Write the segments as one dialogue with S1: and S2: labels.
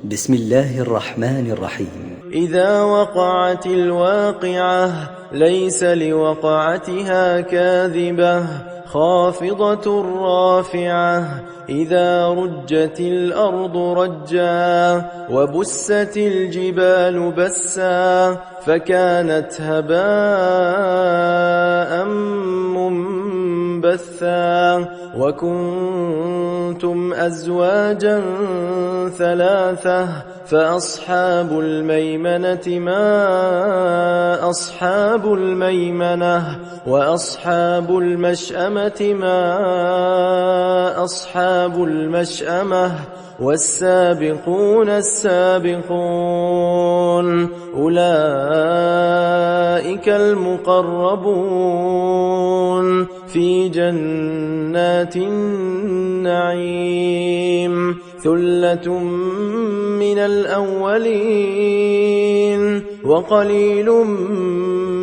S1: بسم الله الرحمن الرحيم.
S2: إذا وقعت الواقعة ليس لوقعتها كاذبة خافضة رافعة إذا رجت الأرض رجا وبست الجبال بسا فكانت هباء منبثا وكنتم أزواجا ثلاثة فأصحاب الميمنة ما أصحاب الميمنة وأصحاب المشأمة ما أصحاب المشأمة والسابقون السابقون أولئك المقربون في جنات النعيم ثلة من الأولين وقليل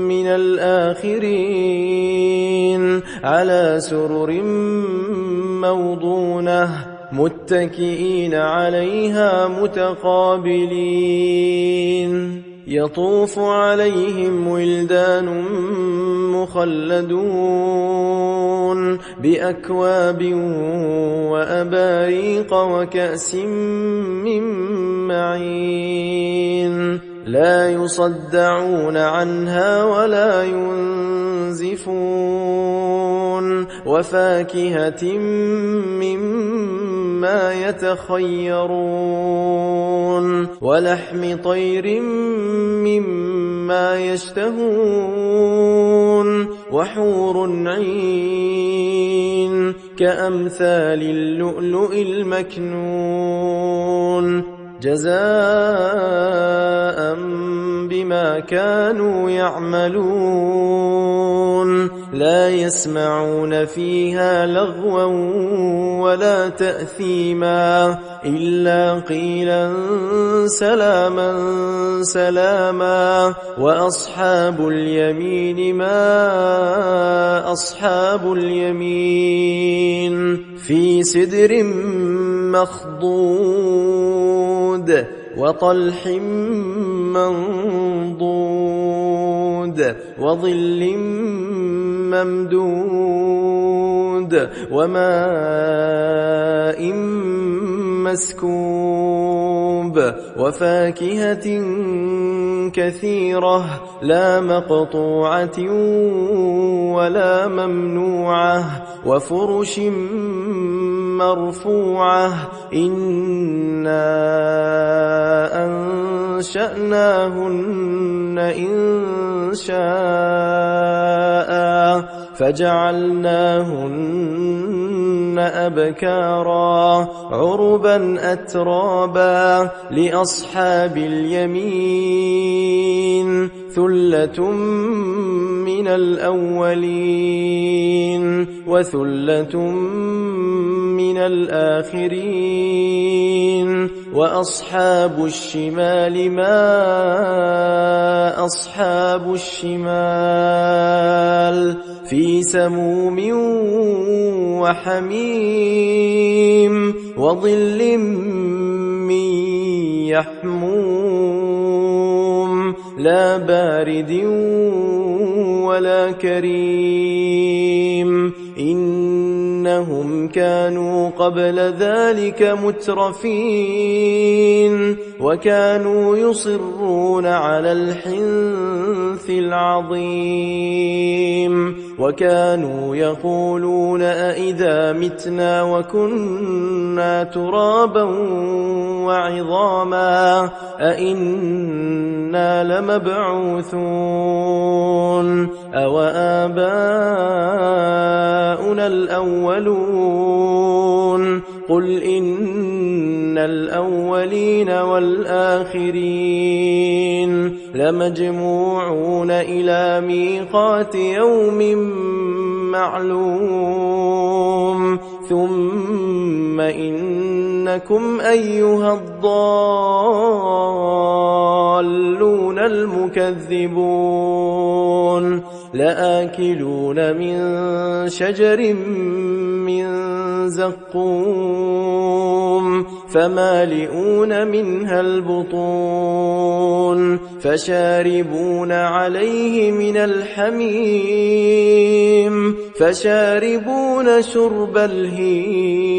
S2: من الآخرين على سرر موضونة متكئين عليها متقابلين يطوف عليهم ولدان مخلدون بأكواب وأباريق وكأس من معين لا يصدعون عنها ولا ينزفون وفاكهة مما يتخيرون ولحم طير مما يشتهون وحور عين كأمثال اللؤلؤ المكنون جزاء بما كانوا يعملون لا يسمعون فيها لغوا ولا تأثيما إلا قيلا سلاما سلاما وأصحاب اليمين ما أصحاب اليمين في سدر مخضود وطلح منضود وظل ممدود وماء مسكوب وفاكهة كثيرة لا مقطوعة ولا ممنوعة وفرش مرفوعة إنا أنشأناهن إنشاء فجعلناهن أبكارا عربا أترابا لأصحاب اليمين ثلة من الأولين وثلة من الآخرين وأصحاب الشمال ما أصحاب الشمال في سموم وحميم وظل من يحموم لا بارد ولا كريم إنهم كانوا قبل ذلك مترفين وكانوا يصرون على الحنث العظيم وكانوا يقولون أئذا متنا وكنا ترابا وعظاما أئنا لمبعوثون أو آباؤنا الأولون قل إن الأولين والآخرين لمجموعون إلى ميقات يوم معلوم ثم إنكم أيها الضالون المكذبون لآكلون من شجر من زقوم فمالئون منها البطون فشاربون عليه من الحميم فشاربون شرب الهيم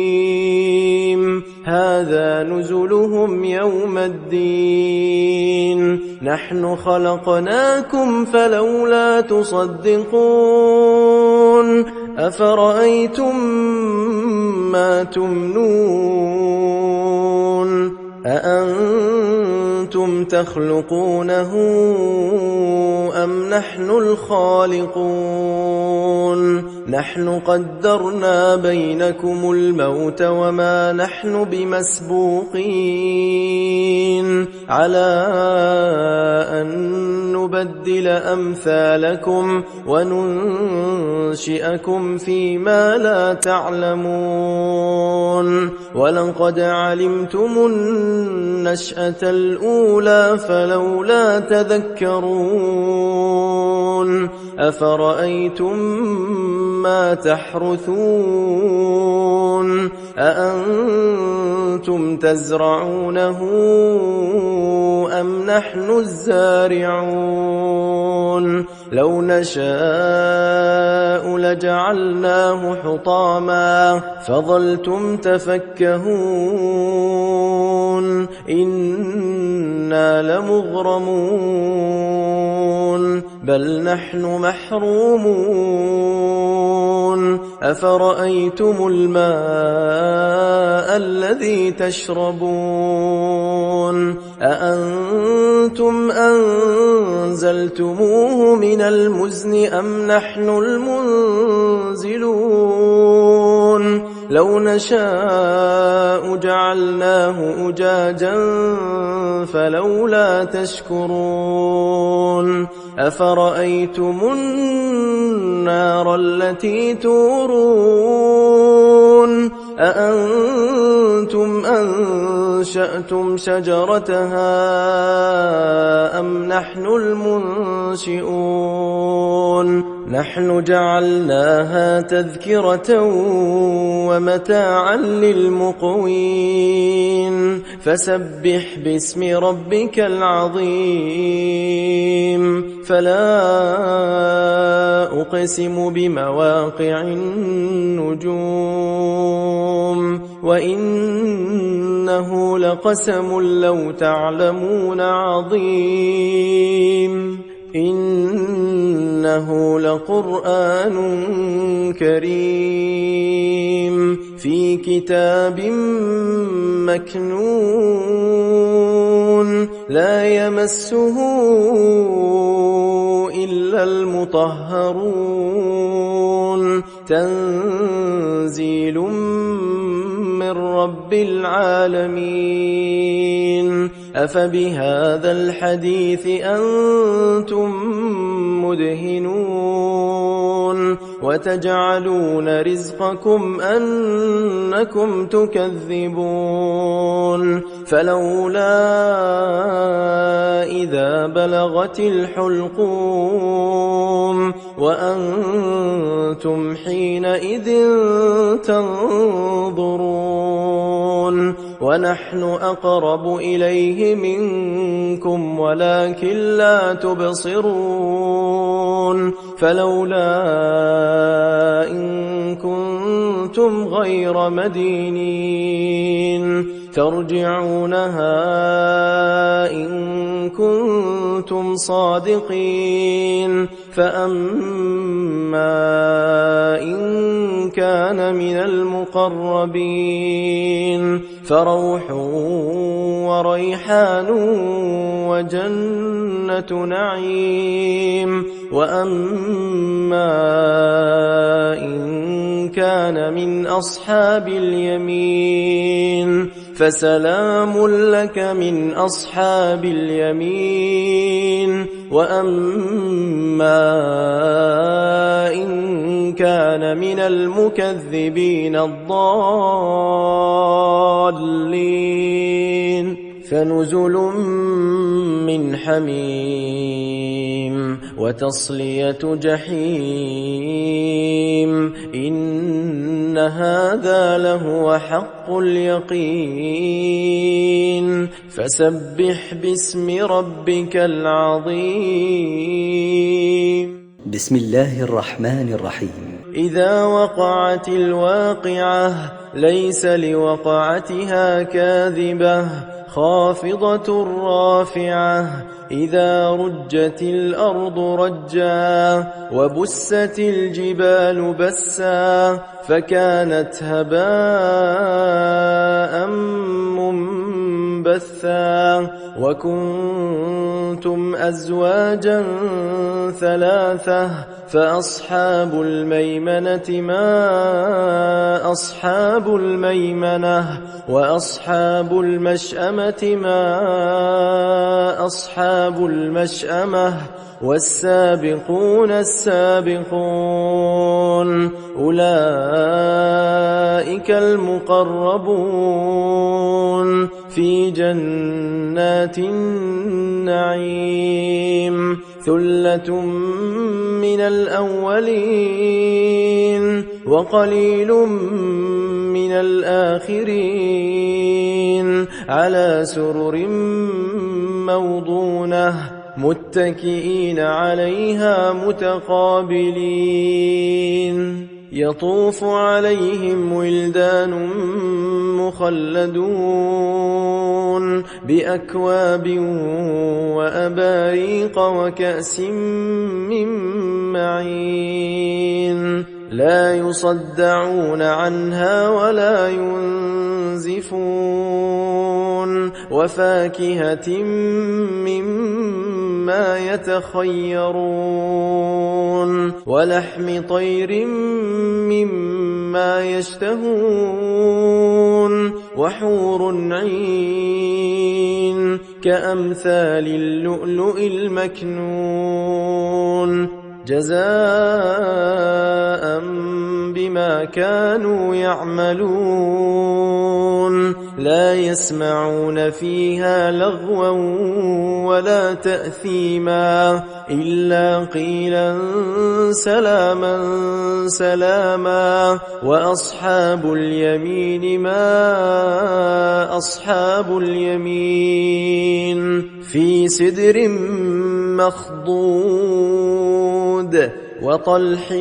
S2: هذا نزلهم يوم الدين نحن خلقناكم فلولا تصدقون أفرأيتم ما تمنون أأنتم تخلقونه أم نحن الخالقون نحن قدرنا بينكم الموت وما نحن بمسبوقين على أن نبدل أمثالكم وننشئكم فيما لا تعلمون ولقد علمتم النشأة الأولى فلولا تذكرون أفرأيتم ما تحرثون أأنتم تزرعونه أم نحن الزارعون لو نشاء لجعلناه حطاما فظلتم تفكهون إنا لمغرمون بل نحن محرومون أفرأيتم الماء الذي تشربون أأنتم أنزلتموه من المزن أم نحن المنزلون لو نشاء جعلناه أجاجا فلولا تشكرون أفرأيتم النار التي تورون أأنتم أنشأتم شجرتها أم نحن المنشئون نحن جعلناها تذكرة ومتاعا للمقوين فسبح باسم ربك العظيم فلا أقسم بمواقع النجوم وإنه لقسم لو تعلمون عظيم إنه لقرآن كريم في كتاب مكنون لا يمسه إلا المطهرون تنزيل من رب العالمين أفبهذا الحديث أنتم مدهنون وتجعلون رزقكم أنكم تكذبون فلولا إذا بلغت الحلقوم وأنتم حينئذ تنظرون ونحن أقرب إليه منكم ولكن لا تبصرون فلولا إن كنتم غير مدينين ترجعونها إن كنتم صادقين فأما إن كان من المقربين فروح وريحان وجنة نعيم وأما إن كان من أصحاب اليمين فسلام لك من أصحاب اليمين وأما إن كان من المكذبين الضالين فنزل من حميم وتصلية جحيم إن هذا لهو حق اليقين فسبح باسم ربك العظيم
S1: بسم الله الرحمن الرحيم
S2: إذا وقعت الواقعة ليس لوقعتها كاذبة خافضة رافعة إذا رجت الأرض رجا وبست الجبال بسا فكانت هباء منبثا وكنتم أزواجا ثلاثة فأصحاب الميمنة ما أصحاب الميمنة وأصحاب المشأمة ما أصحاب المشأمة والسابقون السابقون أولئك المقربون في جنات النعيم ثلة من الأولين وقليل من الآخرين على سرر موضونة متكئين عليها متقابلين يطوف عليهم ولدان مخلدون بأكواب وأباريق وكأس من معين لا يصدعون عنها ولا ينزفون وفاكهة مما يتخيرون ولحم طير مما يشتهون وحور عين كأمثال اللؤلؤ المكنون جزاء بما كانوا يعملون لا يسمعون فيها لغوا ولا تأثيما إلا قيلا سلاما سلاما وأصحاب اليمين ما أصحاب اليمين في سدر مخضود وطلح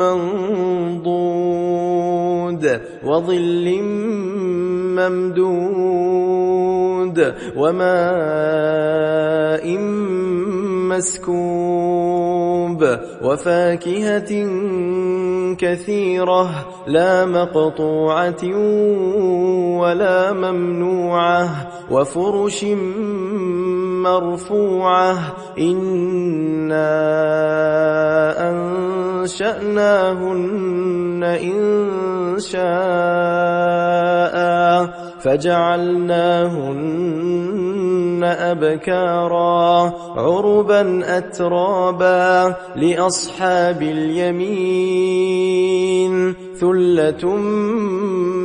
S2: منضود وظل ممدود وماء مسكوب وفاكهة كثيرة لا مقطوعة ولا ممنوعة وفرش مرفوعة إنا أنشأناهن إن شاء فجعلناهن أبكارا عربا أترابا لأصحاب اليمين ثلة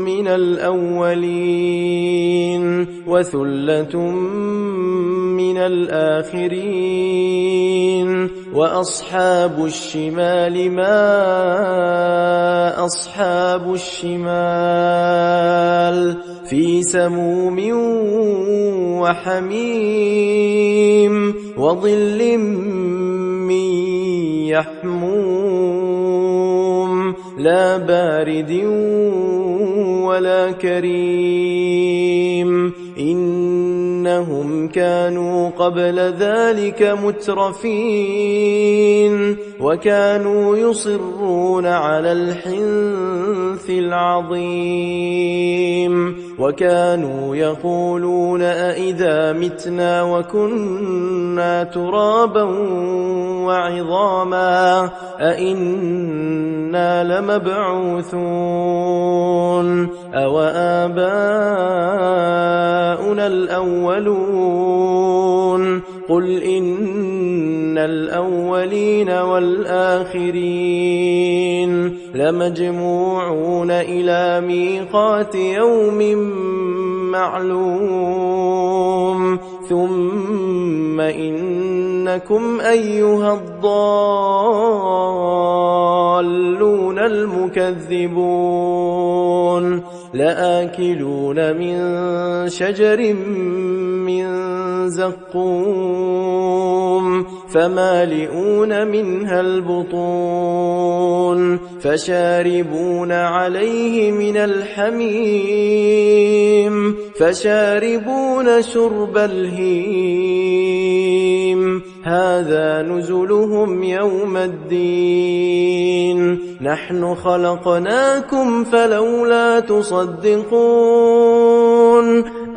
S2: من الأولين وثلة من الآخرين وأصحاب الشمال ما أصحاب الشمال في سموم وحميم وظل من يحموم لا بارد ولا كريم إنهم كانوا قبل ذلك مترفين وكانوا يصرون على الحنث العظيم وكانوا يقولون أئذا متنا وكنا ترابا وعظاما أئنا لمبعوثون أو آباؤنا الأولون قل إن الأولين والآخرين لمجموعون إلى ميقات يوم معلوم ثم إنكم أيها الضالون المكذبون لآكلون من شجر من زقوم فمالئون منها البطون فشاربون عليه من الحميم فشاربون شرب الهيم هذا نزلهم يوم الدين نحن خلقناكم فلولا تصدقون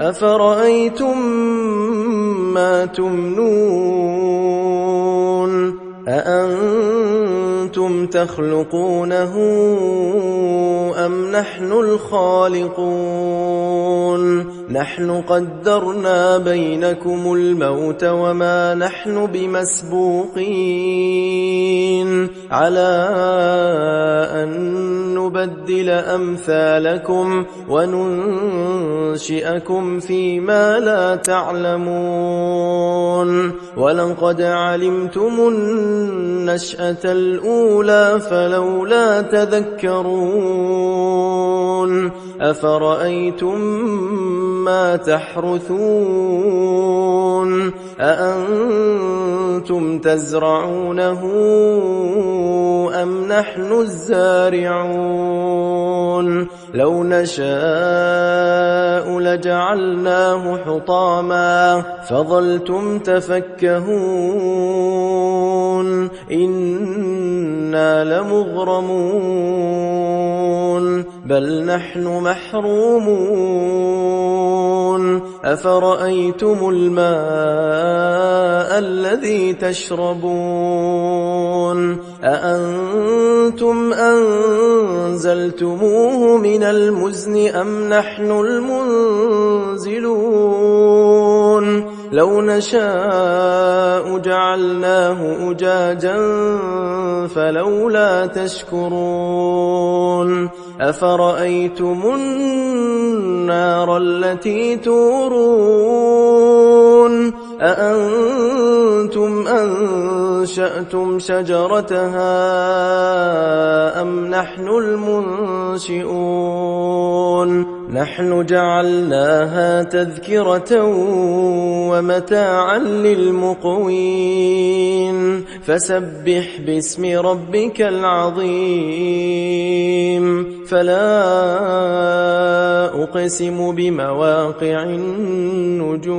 S2: أفرأيتم ما تمنون أأنتم تخلقونه أم نحن الخالقون نحن قدرنا بينكم الموت وما نحن بمسبوقين على أن نبدل أمثالكم وننشئكم فيما لا تعلمون ولقد علمتم النشأة الأولى فلولا تذكرون أفرأيتم ما تحرثون أأنتم تزرعونه أم نحن الزارعون لو نشاء لجعلناه حطاما فظلتم تفكهون إنا لمغرمون بل نحن محرومون أفرأيتم الماء الذي تشربون أأنتم أنزلتموه من المزن أم نحن المنزلون لو نشاء جعلناه أجاجا فلولا تشكرون أفرأيتم النار التي تورون أأنتم أنشأتم شجرتها أم نحن المنشئون نحن جعلناها تذكرة ومتاعا للمقوين فسبح باسم ربك العظيم فلا أقسم بمواقع النجوم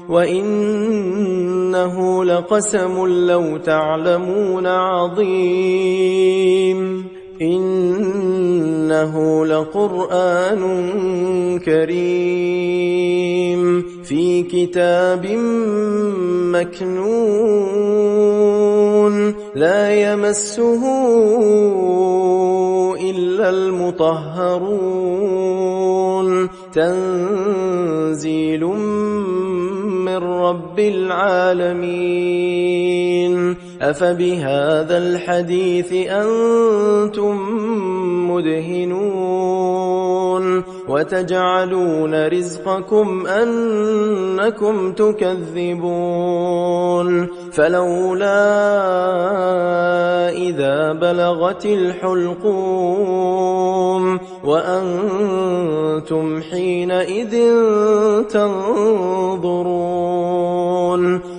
S2: وإنه لقسم لو تعلمون عظيم إنه لقرآن كريم في كتاب مكنون لا يمسه إلا المطهرون تنزيل من رب العالمين أفبهذا الحديث أنتم مدهنون وتجعلون رزقكم أنكم تكذبون فلولا إذا بلغت الحلقوم وأنتم حينئذ تنظرون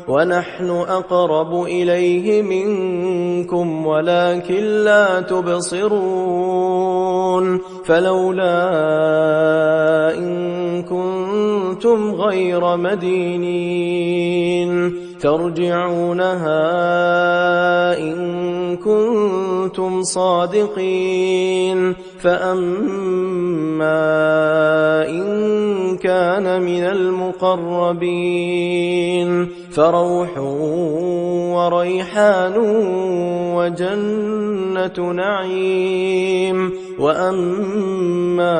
S2: ونحن أقرب إليه منكم ولكن لا تبصرون فلولا إن كنتم غير مدينين ترجعونها إن كنتم صادقين فأما إن كان من المقربين فروح وريحان وجنة نعيم وأما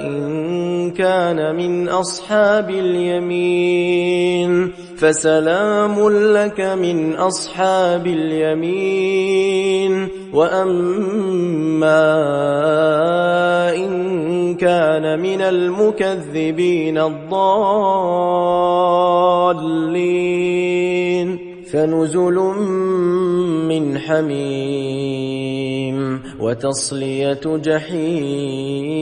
S2: إن كان كان من أصحاب اليمين فسلام لك من أصحاب اليمين وأما إن كان من المكذبين الضالين فنزل من حميم وتصلية جحيم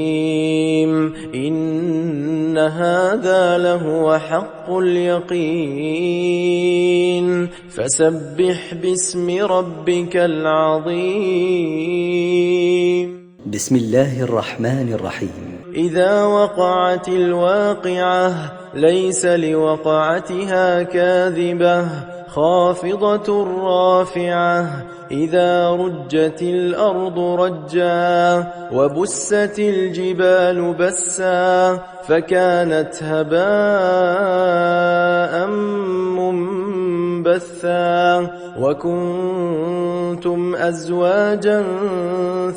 S2: إن هذا لهو حق اليقين فسبح باسم ربك العظيم
S1: بسم الله الرحمن الرحيم
S2: إذا وقعت الواقعة ليس لوقعتها كاذبة خافضة رافعة إذا رجت الأرض رجا وبست الجبال بسا فكانت هباء منبثا وكنتم أزواجا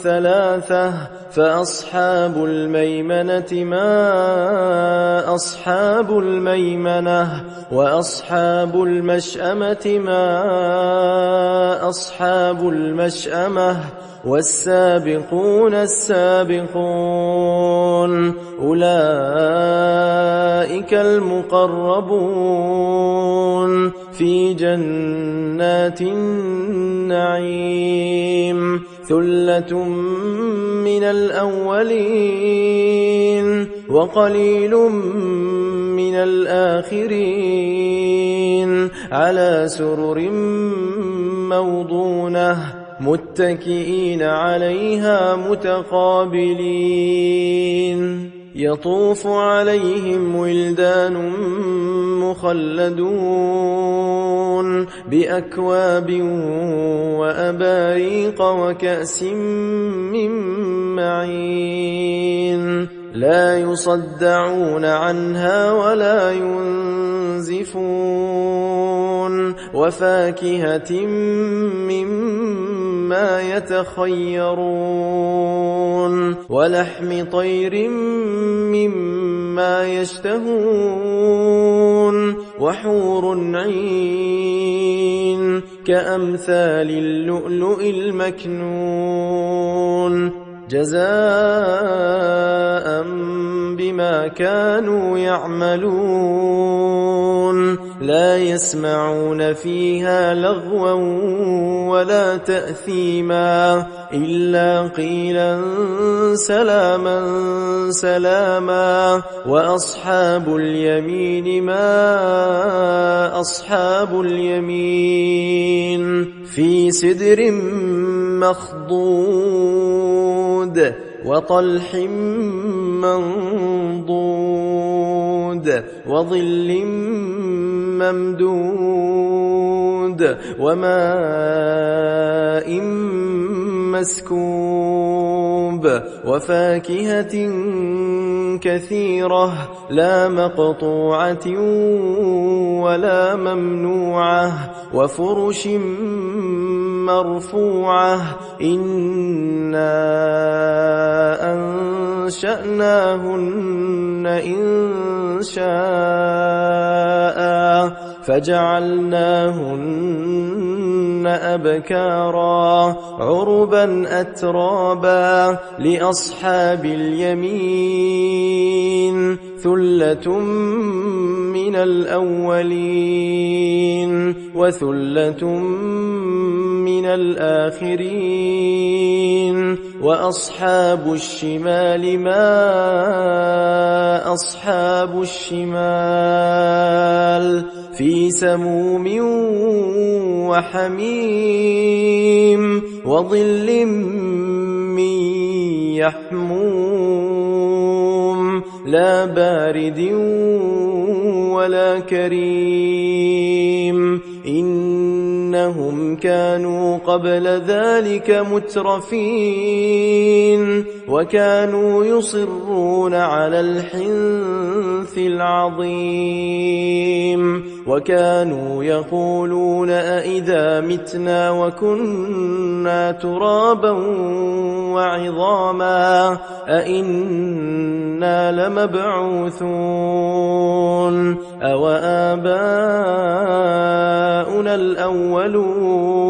S2: ثلاثة فأصحاب الميمنة ما أصحاب الميمنة وأصحاب المشأمة ما أصحاب المشأمة والسابقون السابقون أولئك المقربون في جنات النعيم ثلة من الأولين وقليل من الآخرين على سرر موضونة متكئين عليها متقابلين يطوف عليهم ولدان مخلدون بأكواب وأباريق وكأس من معين لا يصدعون عنها ولا ينزفون وفاكهة مما يتخيرون ولحم طير مما يشتهون وحور عين كأمثال اللؤلؤ المكنون جزاء بما كانوا يعملون لا يسمعون فيها لغوا ولا تأثيما إلا قيلا سلاما سلاما وأصحاب اليمين ما أصحاب اليمين في سدر مخضود وطلح منضود وظل ممدود وماء مسكوب وفاكهة كثيرة لا مقطوعة ولا ممنوعة وفرش مرفوعة إنا أنشأناهن إن شاء فجعلناهن أبكارا عربا أترابا لأصحاب اليمين ثلة من الأولين وثلة من الآخرين وأصحاب الشمال ما أصحاب الشمال في سموم وحميم وظل من يحموم لا بارد ولا كريم إنهم كانوا قبل ذلك مترفين وكانوا يصرون على الحنث الإرث العظيم وكانوا يقولون أئذا متنا وكنا ترابا وعظاما أئنا لمبعوثون أو آباؤنا الأولون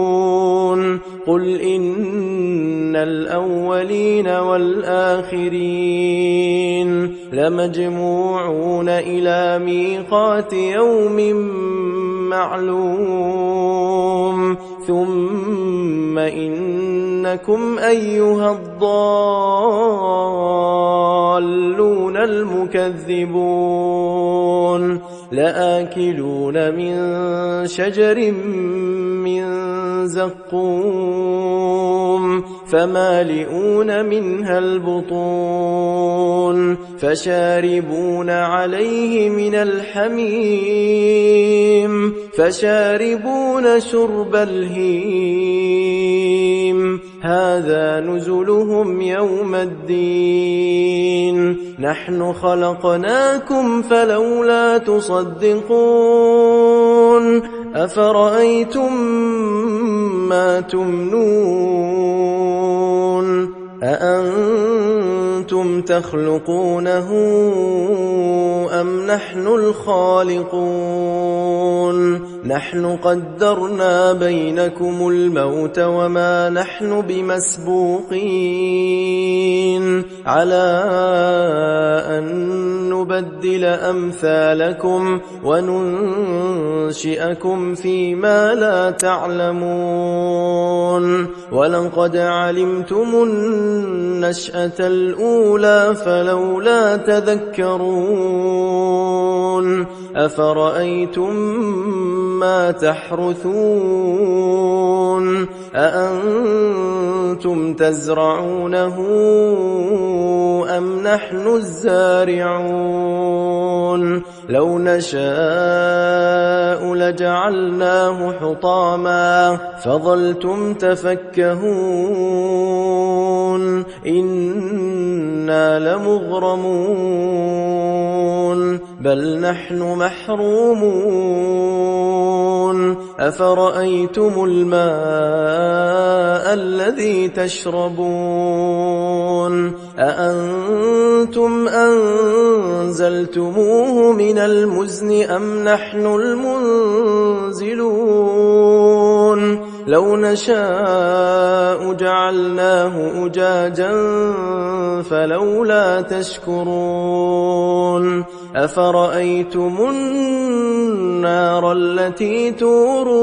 S2: قل إن الأولين والآخرين لمجموعون إلى ميقات يوم معلوم ثم إنكم أيها الضالون المكذبون لآكلون من شجر من زقوم فمالئون منها البطون فشاربون عليه من الحميم فشاربون شرب الهيم هذا نزلهم يوم الدين نحن خلقناكم فلولا تصدقون أفرأيتم ما تمنون أأنتم تخلقونه أم نحن الخالقون نحن قدرنا بينكم الموت وما نحن بمسبوقين على أن نبدل أمثالكم وننشئكم فيما لا تعلمون ولقد علمتم النشأة الأولى فلولا تذكرون أفرأيتم ما تحرثون أأنتم تزرعونه أم نحن الزارعون لو نشاء لجعلناه حطاما فظلتم تفكهون إنا لمغرمون بل نحن محرومون أفرأيتم الماء الذي تشربون أأنتم أنزلتموه من المزن أم نحن المنزلون لو نشاء جعلناه أجاجا فلولا تشكرون أفرأيتم النار التي تورون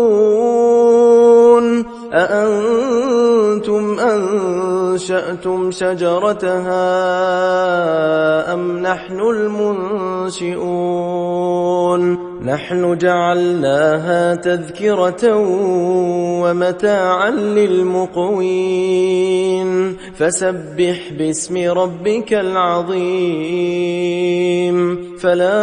S2: أأنتم أنشأتم شجرتها أم نحن المنشئون نحن جعلناها تذكرة ومتاعا للمقوين فسبح باسم ربك العظيم فلا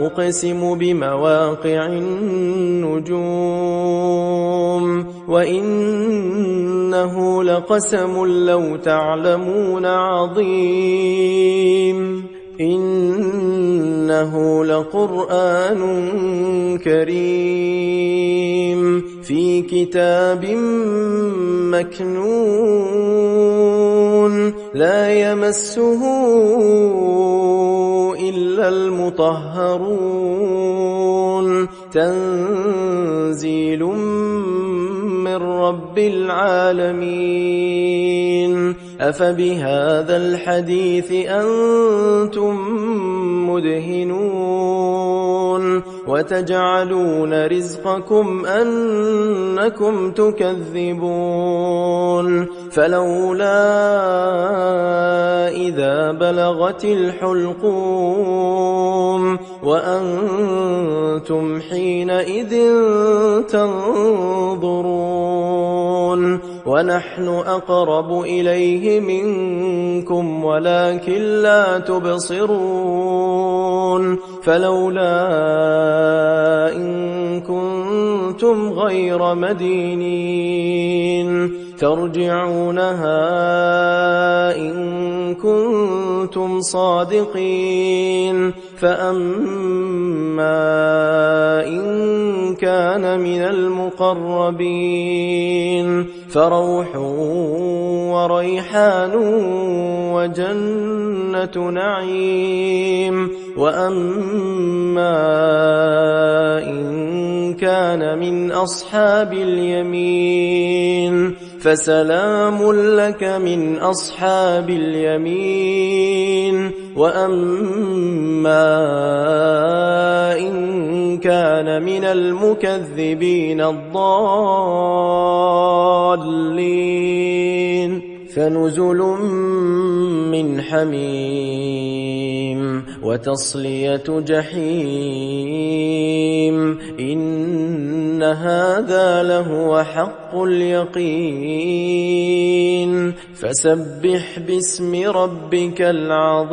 S2: أقسم بمواقع النجوم وإنه لقسم لو تعلمون عظيم إنه لقرآن كريم في كتاب مكنون لا يمسه إلا المطهرون تنزيل من رب العالمين أفبهذا الحديث أنتم مدهنون وتجعلون رزقكم أنكم تكذبون فلولا إذا بلغت الحلقوم وأنتم حينئذ تنظرون ونحن أقرب إليه منكم ولكن لا تبصرون فلولا إن كنتم غير مدينين ترجعونها إن كنتم صادقين فأما إن كان من المقربين فروح وريحان وجنة نعيم وأما إن كان من أصحاب اليمين فسلام لك من أصحاب اليمين وأما إن كان من المكذبين الضالين فنزل من حميم وتصلية جحيم إن هذا لهو حق اليقين فسبح باسم ربك العظيم.